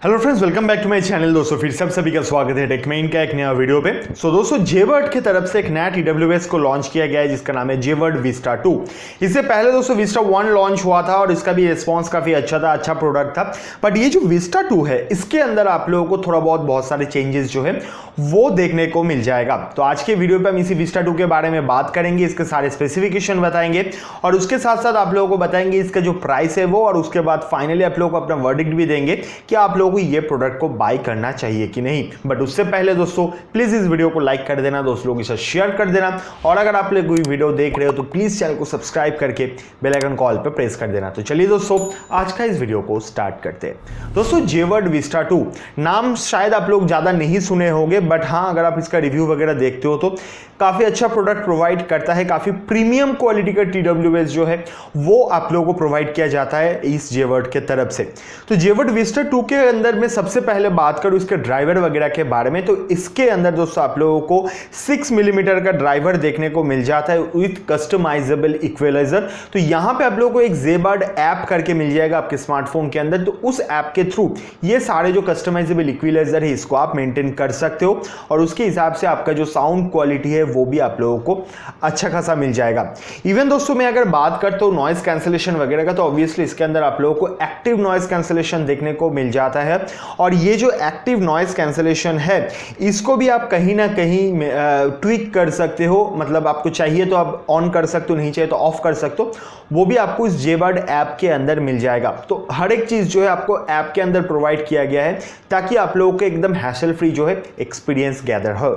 Hello friends, welcome back to my channel. दोस्तों फिर सभी का स्वागत है टेकमेन का एक नया वीडियो पे। दोस्तों जेबर्ड की तरफ से एक नया TWS को लॉन्च किया गया है जिसका नाम है जेबर्ड विस्टा 2। इससे पहले दोस्तों विस्टा 1 लॉन्च हुआ था और इसका भी रिस्पांस काफी अच्छा था, अच्छा प्रोडक्ट था। बट ये जो विस्टा 2 है इसके अंदर आप लोगों को थोड़ा बहुत सारे चेंजेस जो है वो देखने को मिल जाएगा। तो आज के वीडियो पे हम इसी विस्टा 2 के बारे में बात करेंगे, इसके सारे स्पेसिफिकेशन बताएंगे और उसके साथ साथ आप लोगों को बताएंगे इसका जो प्राइस है वो, और उसके बाद फाइनली आप लोगों को अपना वर्डिक्ट भी देंगे कि आप लोगों को ये प्रोडक्ट को बाय करना चाहिए कि नहीं। बट उससे पहले दोस्तों प्लीज इस वीडियो को लाइक कर देना, दोस्त लोगों के साथ शेयर कर देना, और अगर आप लोग कोई वीडियो देख रहे हो तो प्लीज चैनल को सब्सक्राइब करके बेल आइकन कॉल पे प्रेस कर देना। तो चलिए दोस्तों आज का इस वीडियो को स्टार्ट करते हैं। दोस्तों जेबर्ड विस्टा 2 नाम शायद आप लोग ज्यादा नहीं सुने होंगे, बट हाँ अगर आप इसका रिव्यू वगैरह देखते हो तो काफी अच्छा प्रोडक्ट प्रोवाइड करता है। काफी प्रीमियम क्वालिटी का TWS जो है वो आप लोगों को प्रोवाइड किया जाता है इस जेबर्ड के तरफ से। तो जेबर्ड विस्टा 2 के अंदर में सबसे पहले बात करूं इसके ड्राइवर वगैरह के बारे में, तो इसके अंदर दोस्तों आप लोगों को 6 मिलीमीटर का ड्राइवर देखने को मिल जाता है विथ कस्टमाइजेबल इक्वलाइजर। तो यहां पे आप लोगों को एक जेबर्ड ऐप करके मिल जाएगा आपके स्मार्टफोन के अंदर। तो उस ऐप के थ्रू ये सारे जो कस्टमाइजेबल इक्वलाइजर है इसको आप मेंटेन कर सकते हो, और उसके हिसाब से आपका जो साउंड क्वालिटी है वो भी आप लोगों को अच्छा खासा मिल जाएगा। इवन दोस्तों मैं अगर बात करता हूं नॉइस कैंसलेशन वगैरह का, तो ऑब्वियसली इसके अंदर आप लोगों को एक्टिव नॉइस कैंसलेशन देखने को मिल जाता है। और ये जो एक्टिव नॉइस कैंसलेशन है इसको भी आप कहीं ना कहीं ट्विक कर सकते हो, मतलब आपको चाहिए तो आप ऑन कर सकते हो, नहीं चाहिए तो ऑफ कर सकते हो, वो भी आपको इस जेबर्ड ऐप के अंदर मिल जाएगा। तो हर एक चीज जो है आपको ऐप के अंदर प्रोवाइड किया गया है ताकि आप लोगों को एकदम हैसल फ्री जो है एक्सपीरियंस गैदर हो।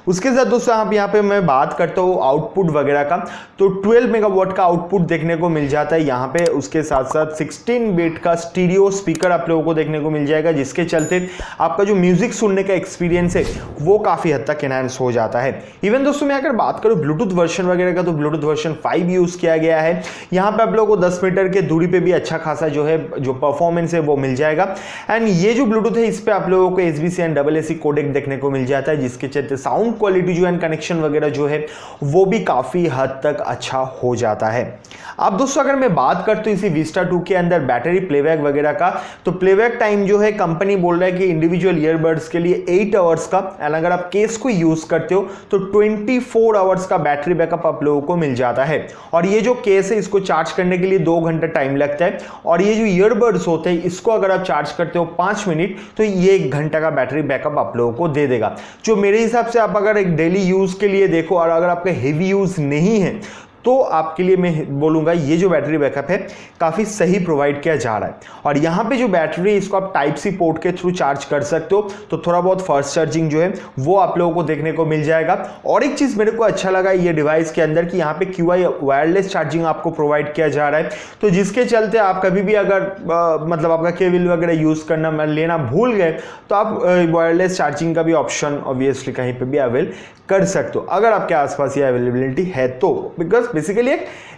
उसके साथ दोस्तों आप यहाँ पे मैं बात करता हूँ आउटपुट वगैरह का, तो 12 मेगावाट का आउटपुट देखने को मिल जाता है यहाँ पे। उसके साथ साथ 16 बिट का स्टीरियो स्पीकर आप लोगों को देखने को मिल जाएगा, जिसके चलते आपका जो म्यूजिक सुनने का एक्सपीरियंस है वो काफी हद तक एनहांस हो जाता है। इवन दोस्तों मैं अगर बात करूं ब्लूटूथ वर्जन वगैरह का, तो ब्लूटूथ वर्जन 5 यूज किया गया है। यहाँ पे आप लोगों को 10 मीटर के दूरी पे भी अच्छा खासा जो है जो परफॉर्मेंस है वो मिल जाएगा। एंड ये जो ब्लूटूथ है इस पे आप लोगों को SBC एंड AAC कोडेक देखने को मिल जाता है, जिसके चलते साउंड क्वालिटी जो है कनेक्शन वगैरह जो है वो भी काफी हद तक अच्छा हो जाता है। अब दोस्तों अगर मैं बात करता हूं इसी विस्टा 2 के अंदर बैटरी प्लेबैक वगैरह का, तो प्लेबैक टाइम जो है कंपनी बोल रहा है कि इंडिविजुअल ईयरबड्स के लिए 8 आवर्स का, एंड अगर आप केस को यूज करते हो तो 24 आवर्स का बैटरी बैकअप आप लोगों को मिल जाता है। और ये जो केस है इसको चार्ज करने के लिए 2 घंटा टाइम लगता है, और ये जो ईयरबड्स होते हैं इसको अगर आप चार्ज करते हो 5 मिनट तो ये 1 घंटा का बैटरी बैकअप आप लोगों को दे देगा। जो मेरे हिसाब से आप अगर एक डेली यूज के लिए देखो, और अगर आपका हेवी यूज नहीं है तो आपके लिए मैं बोलूंगा ये जो बैटरी बैकअप है काफी सही प्रोवाइड किया जा रहा है। और यहाँ पे जो बैटरी इसको आप टाइप सी पोर्ट के थ्रू चार्ज कर सकते हो, तो थोड़ा बहुत फास्ट चार्जिंग जो है वो आप लोगों को देखने को मिल जाएगा। और एक चीज मेरे को अच्छा लगा ये डिवाइस के अंदर कि यहाँ पे QI वायरलेस चार्जिंग आपको प्रोवाइड किया जा रहा है, तो जिसके चलते आप कभी भी अगर मतलब आपका केबल वगैरह यूज करना लेना भूल गए तो आप वायरलेस चार्जिंग का भी ऑप्शन ऑब्वियसली कहीं पे भी अवेल कर सकते हो अगर आपके आसपास ये अवेलेबिलिटी है तो। बिकॉज बेसिकली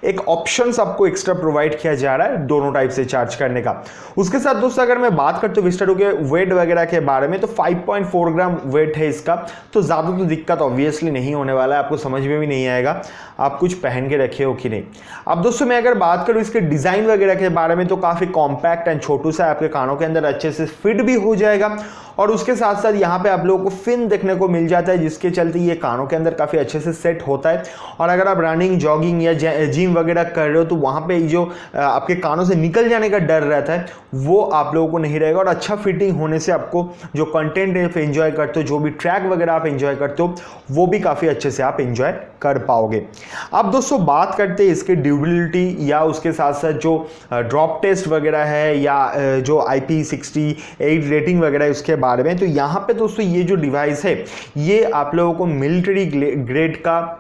एक ऑप्शंस आपको एक्स्ट्रा प्रोवाइड किया जा रहा है दोनों टाइप से चार्ज करने का। उसके साथ दोस्तों अगर मैं बात करता हूँ विस्टा 2 के वेट वगैरह के बारे में, तो 5.4 ग्राम वेट है इसका, तो ज्यादा तो दिक्कत ऑब्वियसली नहीं होने वाला है, आपको समझ में भी नहीं आएगा आप कुछ पहन के रखे हो कि नहीं। अब दोस्तों मैं अगर बात करूँ इसके डिजाइन वगैरह के बारे में, तो काफी कॉम्पैक्ट एंड छोटू सा आपके कानों के अंदर अच्छे से फिट भी हो जाएगा। और उसके साथ साथ यहाँ पे आप लोगों को फिन देखने को मिल जाता है, जिसके चलते ये कानों के अंदर काफी अच्छे से सेट होता है। और अगर आप रनिंग जॉगिंग या जिम वगैरह कर रहे हो तो वहां पे जो आपके कानों से निकल जाने का डर रहता है वो आप लोगों को नहीं रहेगा। और अच्छा फिटिंग होने से आपको जो कंटेंट आप एंजॉय करते हो, जो भी ट्रैक वगैरह आप एंजॉय करते हो, वो भी काफी अच्छे से आप एंजॉय कर पाओगे। अब दोस्तों बात करते हैं इसके ड्यूरेबिलिटी या उसके साथ साथ जो ड्रॉप टेस्ट वगैरह है या जो IP68 रेटिंग वगैरह है उसके बारे में। तो यहाँ पे दोस्तों ये जो डिवाइस है ये आप लोगों को मिलिट्री ग्रेड का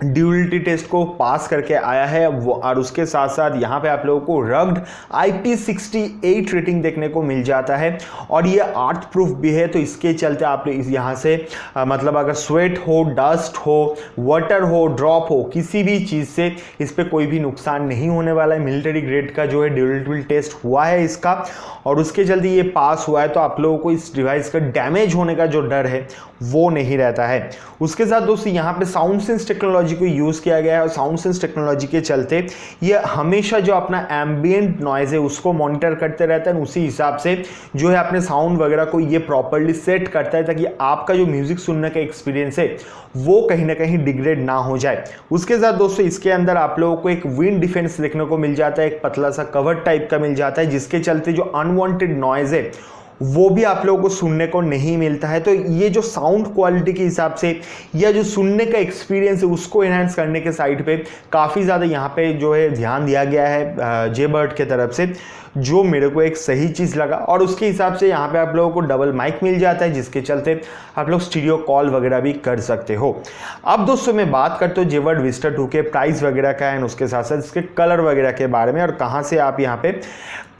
ड्यूरेबिलिटी टेस्ट को पास करके आया है वो, और उसके साथ साथ यहाँ पे आप लोगों को रग्ड IP68 रेटिंग देखने को मिल जाता है। और ये अर्थप्रूफ भी है, तो इसके चलते आप यहाँ से मतलब अगर स्वेट हो, डस्ट हो, वाटर हो, ड्रॉप हो, किसी भी चीज़ से इस पर कोई भी नुकसान नहीं होने वाला है। मिलिट्री ग्रेड का जो है ड्यूरेबिलिटी टेस्ट हुआ है इसका, और उसके चलते ये पास हुआ है, तो आप लोगों को इस डिवाइस का डैमेज होने का जो डर है वो नहीं रहता है। उसके साथ दोस्तों यहाँ पे SurroundSense टेक्नोलॉजी टेक्नोलॉजी को यूज़ किया गया है और SurroundSense टेक्नोलॉजी के चलते ये हमेशा जो अपना एम्बियंट नॉइज़ है उसको मॉनिटर करते रहता है, उसी हिसाब से जो है अपने साउंड वगैरह को ये प्रॉपरली सेट करता है ताकि आपका जो म्यूज़िक सुनने का एक्सपीरियंस है वो कहीं ना कहीं डिग्रेड ना हो जाए। उसके साथ दोस्तों इसके अंदर आप लोगों को एक विंड डिफेंस देखने को मिल जाता है, एक पतला सा कवर टाइप का मिल जाता है, जिसके चलते जो अनवांटेड नॉइज़ है वो भी आप लोगों को सुनने को नहीं मिलता है। तो ये जो साउंड क्वालिटी के हिसाब से या जो सुनने का एक्सपीरियंस है उसको एनहांस करने के साइड पे काफ़ी ज़्यादा यहाँ पे जो है ध्यान दिया गया है जेबर्ड के तरफ से, जो मेरे को एक सही चीज़ लगा। और उसके हिसाब से यहाँ पे आप लोगों को डबल माइक मिल जाता है, जिसके चलते आप लोग स्टीरियो कॉल वगैरह भी कर सकते हो। अब दोस्तों मैं बात करता हूँ जेबर्ड विस्टा 2 के प्राइस वगैरह का एंड उसके साथ साथ इसके कलर वगैरह के बारे में और कहाँ से आप यहाँ पे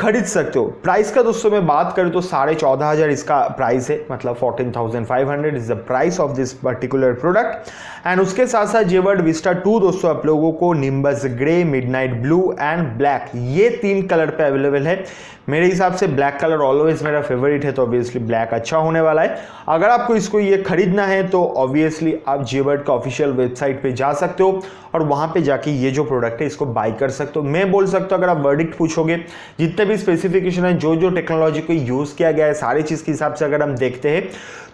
खरीद सकते हो। प्राइस का दोस्तों मैं बात करूँ तो 14,500 इसका प्राइस है, मतलब 14,500 is the price of this particular product. And उसके साथ साथ जेबर्ड विस्टा 2 दोस्तों आप लोगों को nimbus grey, midnight blue and black ये 3 कलर पे अवेलेबल है। मेरे हिसाब से ब्लैक कलर ऑलवेज मेरा फेवरेट है, तो ऑब्वियसली ब्लैक अच्छा होने वाला है। अगर आपको इसको ये खरीदना है तो ऑब्वियसली आप जेबर्ड का ऑफिशियल वेबसाइट पे जा सकते हो और वहाँ पे जाके ये जो प्रोडक्ट है इसको बाय कर सकते हो। मैं बोल सकता हूँ अगर आप वर्डिक्ट पूछोगे, जितने भी स्पेसिफिकेशन है, जो टेक्नोलॉजी को यूज़ किया गया है, सारी चीज़ के हिसाब से अगर हम देखते हैं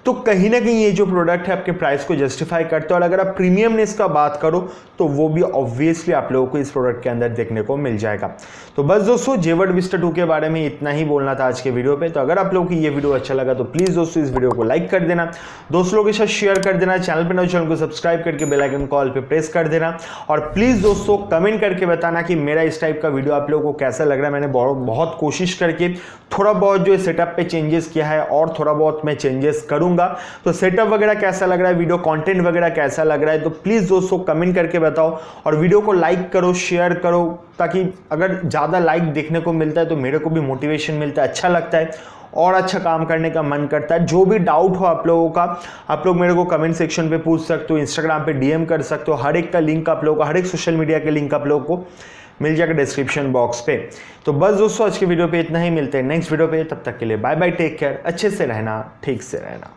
तो कहीं ना कहीं ये जो प्रोडक्ट है आपके प्राइस को जस्टिफाई करता है। और अगर आप प्रीमियमनेस का बात करो तो वो भी ऑब्वियसली आप लोगों को इस प्रोडक्ट के अंदर देखने को मिल जाएगा। तो बस दोस्तों जेबर्ड विस्टा 2 के बारे में इतना ही बोलना था आज के वीडियो पे। तो अगर आप लोगों को ये वीडियो अच्छा लगा तो प्लीज़ दोस्तों इस वीडियो को लाइक कर देना, दोस्त लोगों के साथ शेयर कर देना, चैनल पे नए चैनल को सब्सक्राइब करके बेल आइकन कॉल पे प्रेस कर देना और प्लीज़ दोस्तों कमेंट करके बताना कि मेरा इस टाइप का वीडियो आप लोगों को कैसा लग रहा है। मैंने बहुत कोशिश करके थोड़ा बहुत जो सेटअप पे चेंजेस किया है और थोड़ा बहुत मैं चेंजेस करूंगा। तो सेटअप वगैरह कैसा लग रहा है, वीडियो कंटेंट वगैरह कैसा लग रहा है, तो प्लीज़ दोस्तों कमेंट करके बताओ और वीडियो को लाइक करो, शेयर करो, ताकि अगर ज़्यादा लाइक देखने को मिलता है तो मेरे को भी मोटिवेशन मिलता है, अच्छा लगता है और अच्छा काम करने का मन करता है। जो भी डाउट हो आप लोगों का, आप लोग मेरे को कमेंट सेक्शन पे पूछ सकते हो, इंस्टाग्राम पे डीएम कर सकते हो। हर एक का लिंक आप लोगों को, हर एक सोशल मीडिया के लिंक आप लोगों को मिल जाएगा डिस्क्रिप्शन बॉक्स पे। तो बस दोस्तों आज के वीडियो पे इतना ही, मिलते हैं नेक्स्ट वीडियो पे। तब तक के लिए बाय बाय, टेक केयर, अच्छे से रहना, ठीक से रहना।